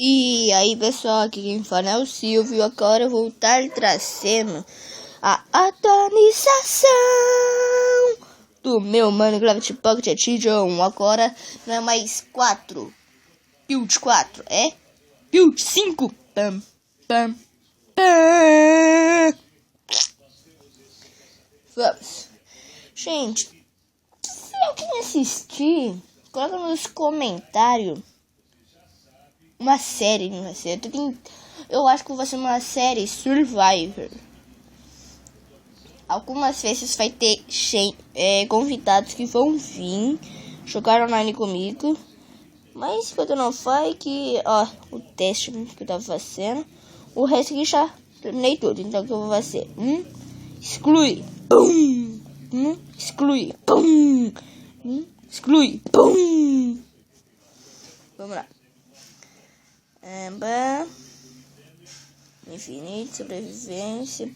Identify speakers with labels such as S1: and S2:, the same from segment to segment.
S1: E aí pessoal, aqui quem fala é o Silvio. Agora eu vou estar trazendo a atualização do meu Minecraft Pocket Edition. Agora não é mais 4, Build 4, é Build 5. Pam, pam, pam. Vamos. Gente, se alguém assistir, coloca nos comentários uma série, não vai ser. Eu acho que vai ser uma série Survivor. Algumas vezes vai ter convidados que vão vir jogar online comigo. Mas enquanto não faz, que o teste que eu tava fazendo, o resto aqui já terminei tudo. Então o que eu vou fazer? Exclui, pum, exclui, pum, exclui, pum. Vamos lá. Infinito, sobrevivência.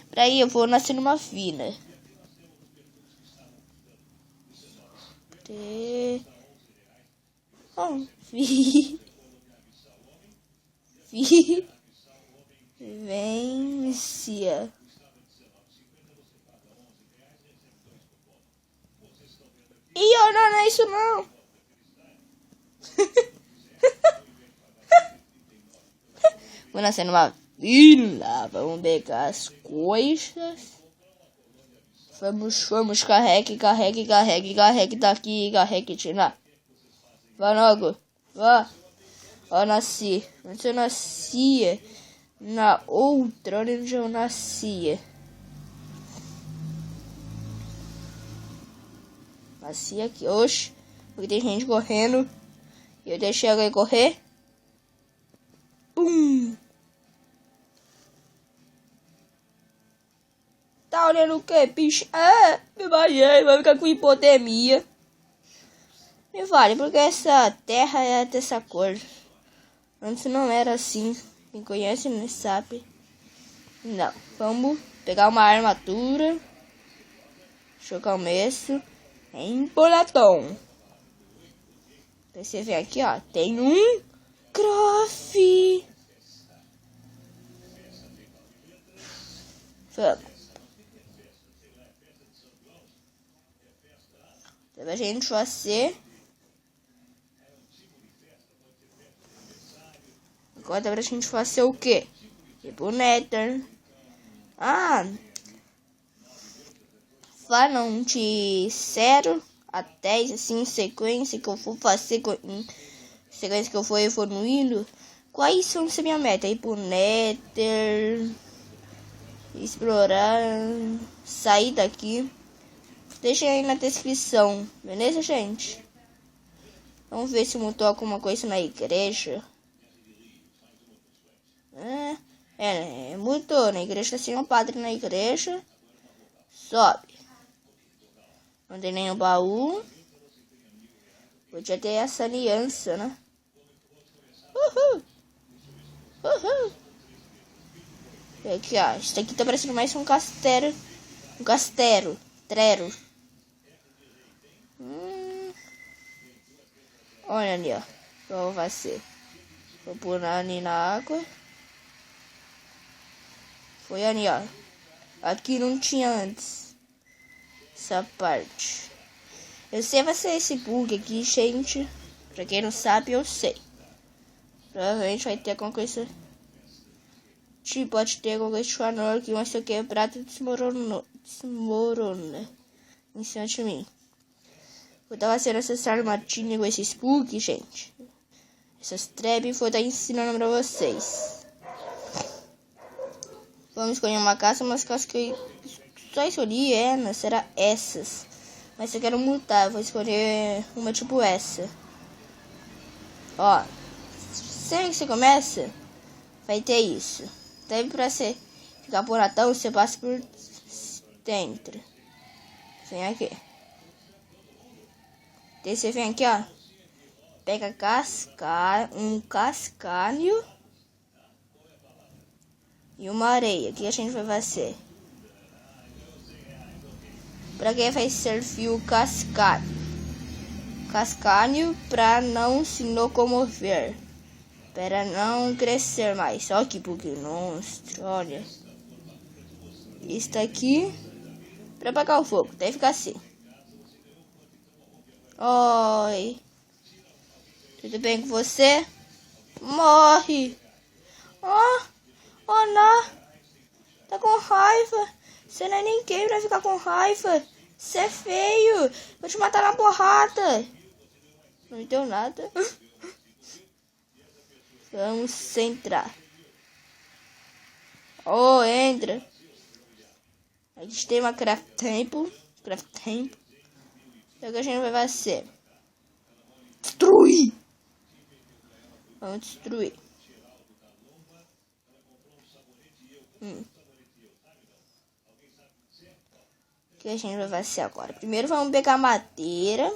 S1: Pra aí eu vou nascer numa vila. Vivência. Ih, não é isso não. Vou nascer numa vila. Vamos pegar as coisas. Vamos, carregue daqui, carregue de lá. Vá logo, vá. Ó, nasci. Onde eu nascia? Na outra, onde eu nascia. Nasci aqui, oxe. Porque tem gente correndo. E eu deixei alguém correr. Pum. Tá olhando o que, bicho? Me vai ficar com hipotermia. Me vale, porque essa terra é dessa cor. Antes não era assim. Quem conhece não sabe. Não, vamos pegar uma armadura. Jogar o meço em bolatão. Aí você vê aqui, ó. Tem um Croft. Vamos. Deve a gente fazer. Agora deve a gente fazer o quê? Ir pro Nether. Falam de 0 a 10, assim, em sequência que eu vou fazer, em sequência que eu for evoluindo. Quais são a minha meta? Ir pro Nether, explorar, sair daqui. Deixa aí na descrição, beleza, gente? Vamos ver se mudou alguma coisa na igreja. Mudou. Na igreja tem um padre na igreja. Sobe. Não tem nenhum baú. Podia ter essa aliança, né? Uhul. Aqui, ó. Isso aqui tá parecendo mais um castelo. Um castelo. Trero. Olha ali, ó. Como vai ser? Vou pôr ali na água. Foi ali, ó. Aqui não tinha antes. Essa parte. Eu sei vai ser esse bug aqui, gente. Pra quem não sabe, eu sei. Provavelmente vai ter alguma coisa. Tipo, pode ter alguma coisa de fanor que vai ser quebrado e desmorona em cima de mim. Vou estar fazendo essas armadilhas com esses bugs, gente. Essas traps vou estar ensinando pra vocês. Vamos escolher uma casa, umas casas que eu só escolhi será essas. Mas eu quero mudar, vou escolher uma tipo essa. Ó, sempre que você começa, vai ter isso. Deve pra você ficar por atão, você passa por dentro. Vem aqui. Daí você vem aqui, ó. Pega um cascalho e uma areia. O que a gente vai fazer? Pra que vai servir o cascalho? Cascalho para não se locomover. Para não crescer mais. Olha que bug monstro, olha. Isso aqui para apagar o fogo. Deve ficar assim. Oi. Tudo bem com você? Morre. Oh não. Tá com raiva. Você não é ninguém pra ficar com raiva. Você é feio. Vou te matar na porrada. Não me deu nada. Vamos centrar. Oh, entra. A gente tem uma craft temple. Então o que a gente vai fazer? Destruir. Vamos destruir. O que a gente vai fazer agora? Primeiro vamos pegar madeira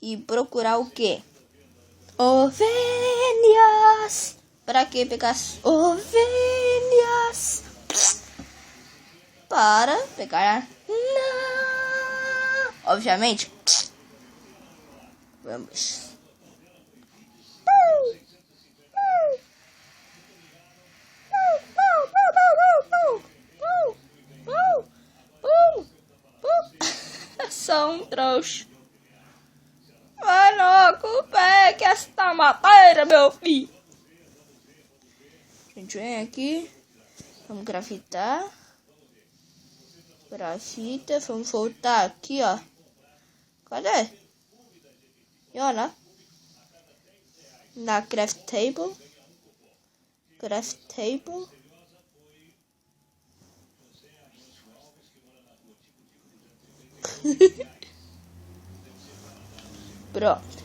S1: e procurar o quê? Ovelhas. Para que pegar ovelhas? Para pegar. Não. Obviamente. Vamos. Só um trouxa. Mano, pegue esta madeira, meu filho. A gente vem aqui. Vamos grafitar. Grafita. Vamos voltar aqui, ó. Cadê? E olha. Na craft table. Pronto.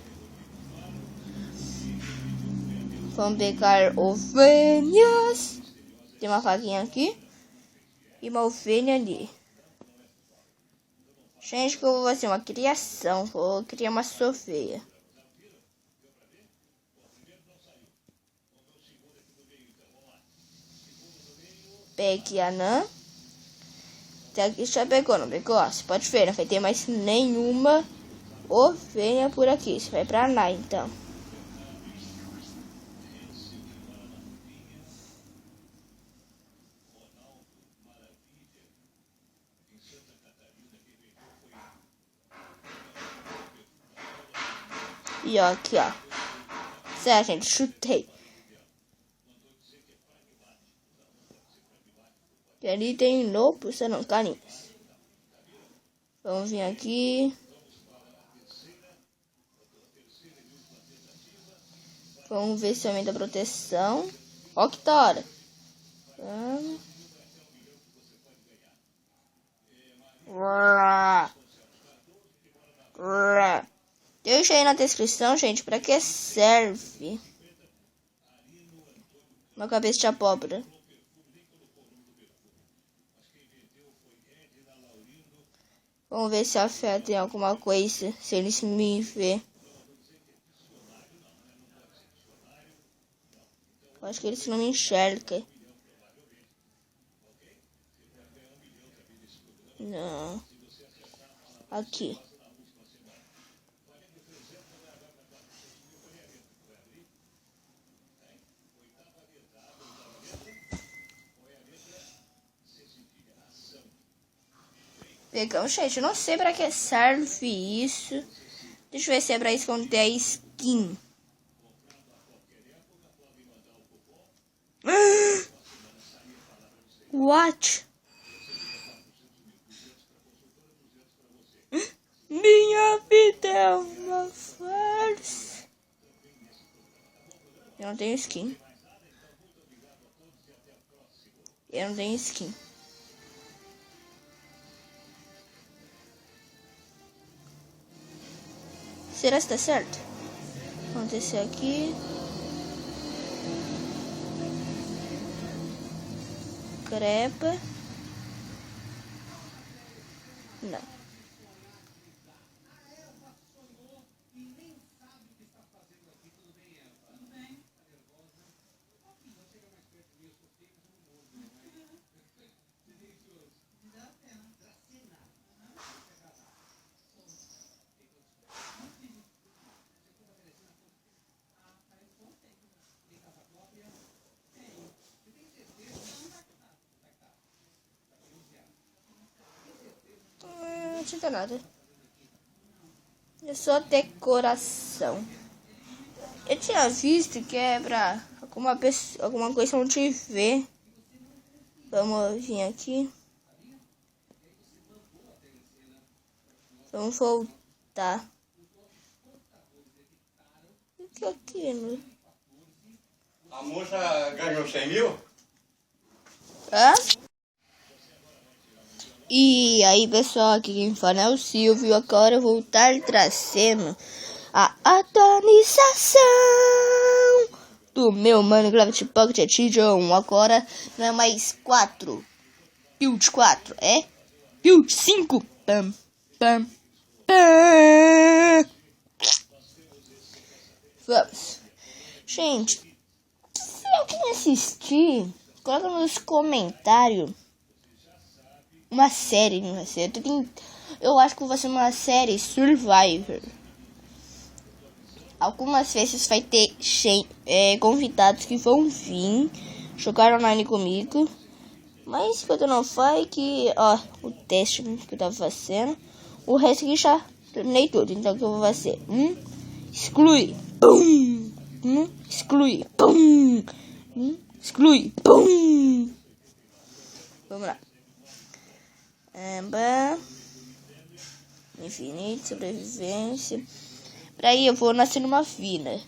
S1: Vamos pegar ovelhas. Tem uma faquinha aqui. E uma ovelha ali. Gente, que eu vou fazer uma criação. Vou criar uma ovelha. Pegue a anã. Aqui já pegou, não pegou? Você pode ver, não vai ter mais nenhuma ovelha por aqui. Você vai pra lá, então. E ó, aqui, ó. Certo, gente, chutei. E ali tem lobos, não, carinhas. Vamos vir aqui. Vamos ver se aumenta a proteção. Ó que da hora. Deixa aí na descrição, gente, pra que serve. Uma cabeça de abóbora. Vamos ver se a fé tem alguma coisa, se eles me vê. Eu acho que eles não me enxergam. Não. Aqui. Pegamos, gente, eu não sei pra que serve isso. Deixa eu ver se é pra esconder a skin. What? Minha vida é uma farsa. Eu não tenho skin. Será que tá certo? Vamos descer aqui. Crepa. Não. adianta nada. É só decoração. Eu tinha visto que é pra alguma coisa não te ver. Vamos vir aqui. Vamos voltar. O que é aquilo?
S2: A moça ganhou 100 mil?
S1: Hã? E aí, pessoal, aqui quem fala é o Silvio. Agora eu vou estar trazendo a atualização do meu Minecraft Pocket Edition. Agora não é mais 4, Build 4, é Build 5. Pam, pam, pam. Vamos. Gente, se alguém assistir, coloca nos comentários uma série, não vai ser. Eu acho que vai ser uma série Survivor. Algumas vezes vai ter convidados que vão vir jogar online comigo. Mas enquanto não faz, que o teste que eu tava fazendo. O resto que já terminei tudo. Então o que eu vou fazer? Exclui. Pum. Exclui. Pum. Exclui. Pum. Vamos lá. Infinito, sobrevivência. Pra aí eu vou nascer numa vila.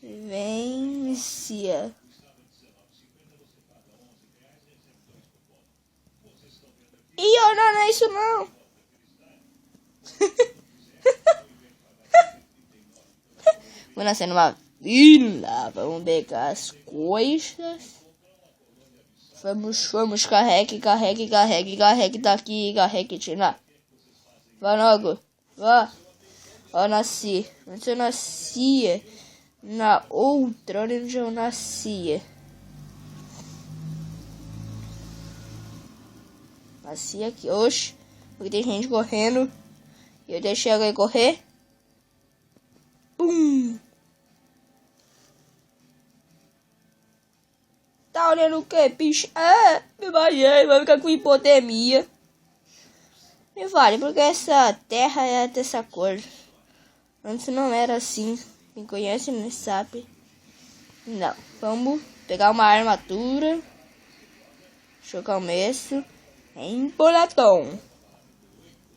S1: Vivência. Ih, não é isso não. Vou nascer numa vila. Vamos pegar as coisas. Vamos, carregue daqui, carregue de lá. Vá logo, vá. Eu nasci. Antes eu nascia na outra, onde eu nascia. Nasci aqui. Oxe, porque tem gente correndo. E eu deixei alguém correr. Pum. Tá olhando o que, bicho? Me banhei, vai ficar com hipotermia. Me vale, porque essa terra é dessa cor. Antes não era assim. Quem conhece não sabe. Não. Vamos pegar uma armadura. Jogar o meço em Bolatão.